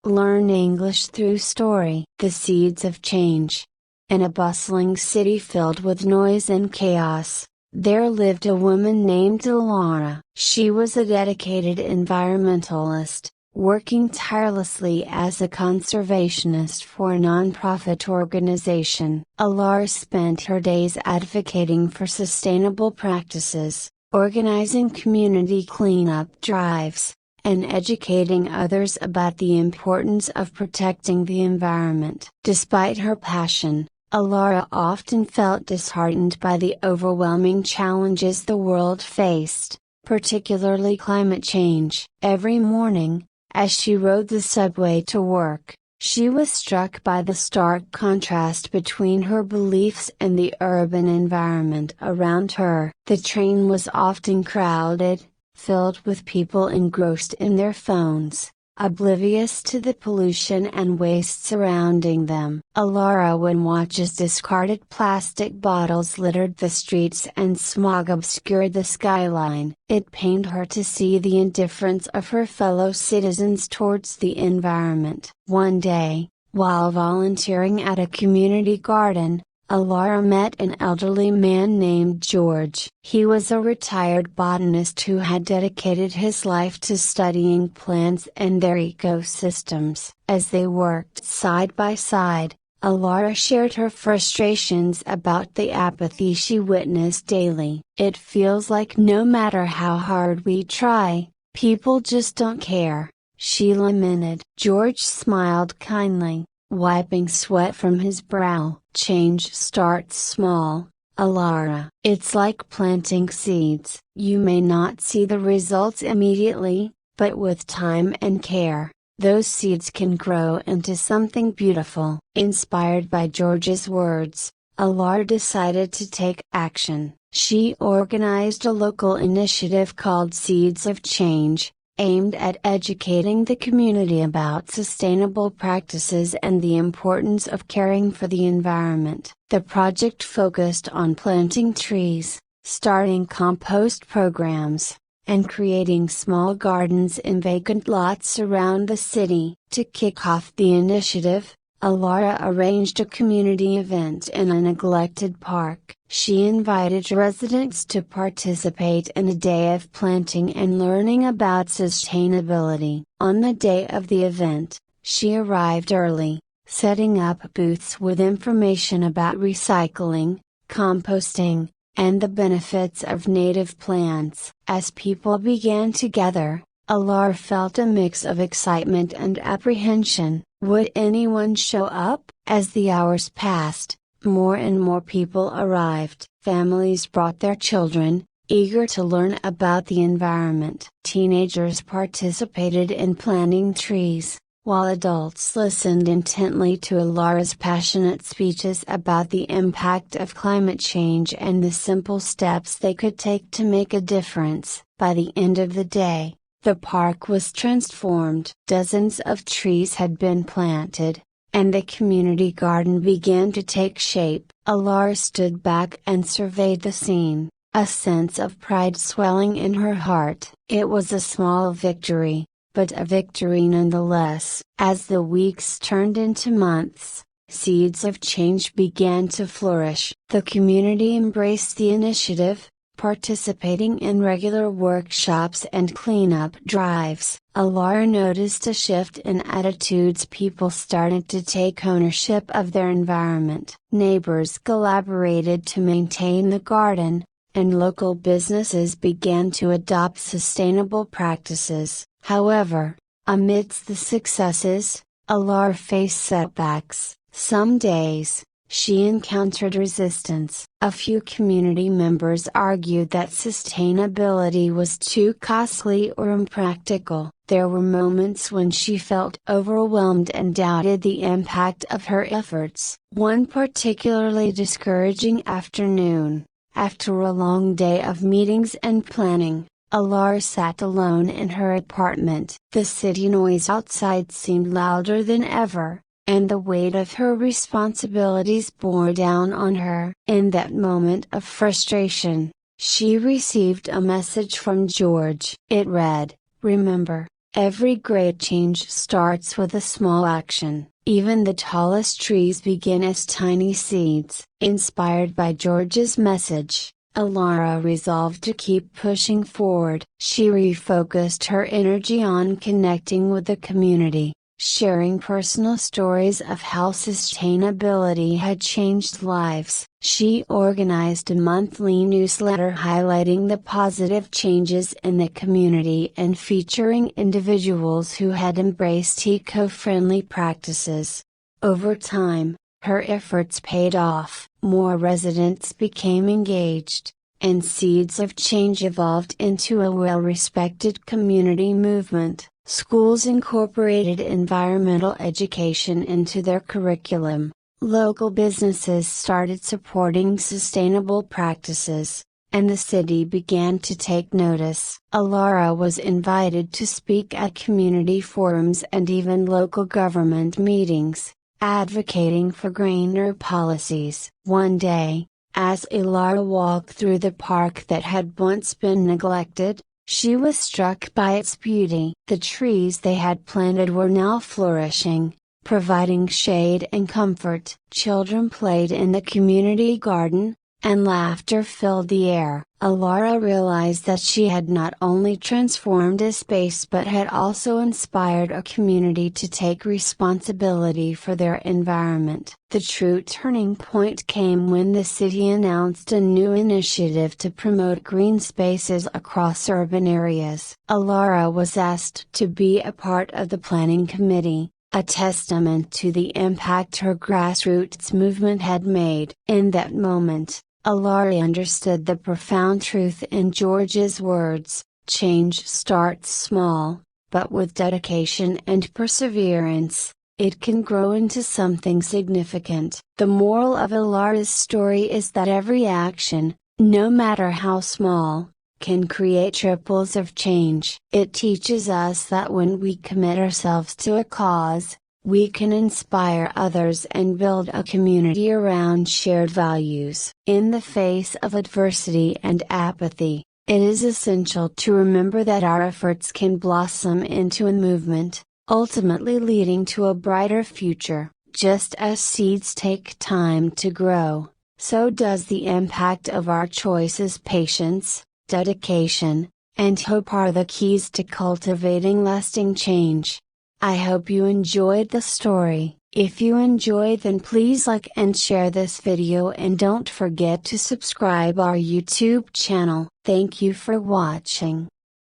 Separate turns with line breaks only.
Learn English through story. The seeds of change. In a bustling city filled with noise and chaos, there lived a woman named Laura. She was a dedicated environmentalist, working tirelessly as a conservationist for a non-profit organization. Laura spent her days advocating for sustainable practices, organizing community cleanup drives, and educating others about the importance of protecting the environment. Despite her passion, Laura often felt disheartened by the overwhelming challenges the world faced, particularly climate change. Every morning, as she rode the subway to work, she was struck by the stark contrast between her beliefs and the urban environment around her. The train was often crowded, filled with people engrossed in their phones, oblivious to the pollution and waste surrounding them. Laura would watch as discarded plastic bottles littered the streets and smog obscured the skyline. It pained her to see the indifference of her fellow citizens towards the environment. One day, while volunteering at a community garden, Laura met an elderly man named George. He was a retired botanist who had dedicated his life to studying plants and their ecosystems. As they worked side by side, Laura shared her frustrations about the apathy she witnessed daily. "It feels like no matter how hard we try, people just don't care," she lamented. George smiled kindly, wiping sweat from his brow. "Change starts small, Laura. It's like planting seeds. You may not see the results immediately, but with time and care, those seeds can grow into something beautiful." Inspired by George's words, Laura decided to take action. She organized a local initiative called Seeds of Change, aimed at educating the community about sustainable practices and the importance of caring for the environment. The project focused on planting trees, starting compost programs, and creating small gardens in vacant lots around the city. To kick off the initiative, Laura arranged a community event in a neglected park. She invited residents to participate in a day of planting and learning about sustainability. On the day of the event, she arrived early, setting up booths with information about recycling, composting, and the benefits of native plants. As people began to gather, Laura felt a mix of excitement and apprehension. Would anyone show up? As the hours passed, more and more people arrived. Families brought their children, eager to learn about the environment. Teenagers participated in planting trees, while adults listened intently to Laura's passionate speeches about the impact of climate change and the simple steps they could take to make a difference. By the end of the day, the park was transformed. Dozens of trees had been planted, and the community garden began to take shape. Laura stood back and surveyed the scene, a sense of pride swelling in her heart. It was a small victory, but a victory nonetheless. As the weeks turned into months, seeds of change began to flourish. The community embraced the initiative, participating in regular workshops and cleanup drives. Laura noticed a shift in attitudes. People started to take ownership of their environment. Neighbors collaborated to maintain the garden, and local businesses began to adopt sustainable practices. However, amidst the successes, Laura faced setbacks. Some days, she encountered resistance. A few community members argued that sustainability was too costly or impractical. There were moments when she felt overwhelmed and doubted the impact of her efforts. One particularly discouraging afternoon, after a long day of meetings and planning, Laura sat alone in her apartment. The city noise outside seemed louder than ever, and the weight of her responsibilities bore down on her. In that moment of frustration, she received a message from George. It read, "Remember, Every great change starts with a small action. Even the tallest trees begin as tiny seeds. Inspired by George's message, Alara resolved to keep pushing forward. She refocused her energy on connecting with the community, sharing personal stories of how sustainability had changed lives. She organized a monthly newsletter highlighting the positive changes in the community and featuring individuals who had embraced eco-friendly practices. Over time, her efforts paid off. More residents became engaged, and seeds of change evolved into a well-respected community movement. Schools incorporated environmental education into their curriculum. Local businesses started supporting sustainable practices, and the city began to take notice. Alara was invited to speak at community forums and even local government meetings, advocating for greener policies. One day, as Alara walked through the park that had once been neglected, she was struck by its beauty. The trees they had planted were now flourishing, providing shade and comfort. Children played in the community garden, and laughter filled the air. Alara realized that she had not only transformed a space but had also inspired a community to take responsibility for their environment. The true turning point came when the city announced a new initiative to promote green spaces across urban areas. Alara was asked to be a part of the planning committee, a testament to the impact her grassroots movement had made. In that moment, Alara understood the profound truth in George's words: change starts small, but with dedication and perseverance, it can grow into something significant. The moral of Alara's story is that every action, no matter how small, can create ripples of change. It teaches us that when we commit ourselves to a cause, we can inspire others and build a community around shared values. In the face of adversity and apathy, it is essential to remember that our efforts can blossom into a movement, ultimately leading to a brighter future. Just as seeds take time to grow, so does the impact of our choices. Patience, dedication, and hope are the keys to cultivating lasting change. I hope you enjoyed the story. If you enjoyed, then please like and share this video, and don't forget to subscribe our YouTube channel. Thank you for watching.